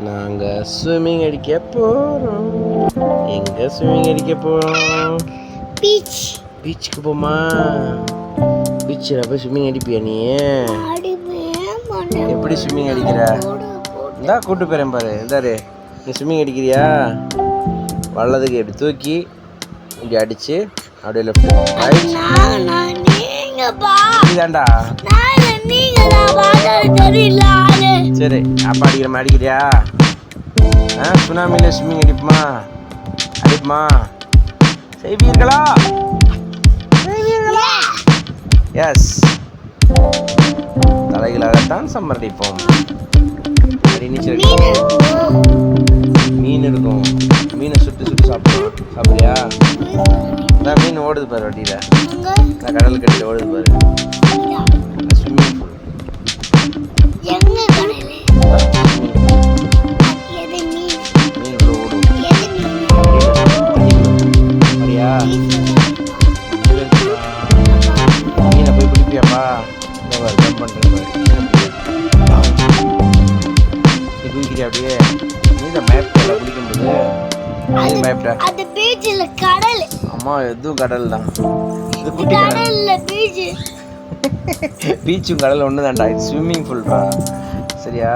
நாங்க ஸ்விம்மிங் அடிக்க போறோம். எங்க ஸ்விம்மிங் அடிக்க போறோம்? பீச்சுக்கு போமா? பீச்சில் போய் ஸ்விம்மிங் அடிப்பியா நீ? எப்படி ஸ்விம்மிங் அடிக்கிற? இந்தா கூட்டு போறேன் பாரு. இந்தாரு, நீ ஸ்விம்மிங் அடிக்கிறியா? வல்லதுக்கு எப்படி தூக்கி இப்படி அடிச்சு அப்படியே லெஃப்ட் ரைட். இதாண்டா. சரி, அப்பா அடிக்கிற அடிக்கிறியா? சுனாமியில் ஸ்விம்மிங் அடிப்புமா செய்வீர்களா? எஸ், தலைகளாகத்தான் சம்மரடிப்போம். நீச்சல் மீன் இருக்கும். மீனை சுட்டு சாப்பிடுறியா? அதான் மீன் ஓடுது பாரு வண்டியில். நான் கடல் கட்டியில் ஓடுது பாரு. Swimming pool. மீன் உள்ள ஓடும். சரியா? மீனை போய் பிடிப்பியாப்பா? ஜம்ப் பண்ணுறேன் பாரு. நீ குதிக்கிறியா அப்படியே? நீ தான் பயப்பட குளிக்கும்போது நீ பயப்பட. அந்த பீச்சில் கடல். அம்மா எதுவும் கடல் தான். இது குட்டி பீச்சும் கடல் ஒன்று தான்டா. இது ஸ்விம்மிங் பூல்டா. சரியா?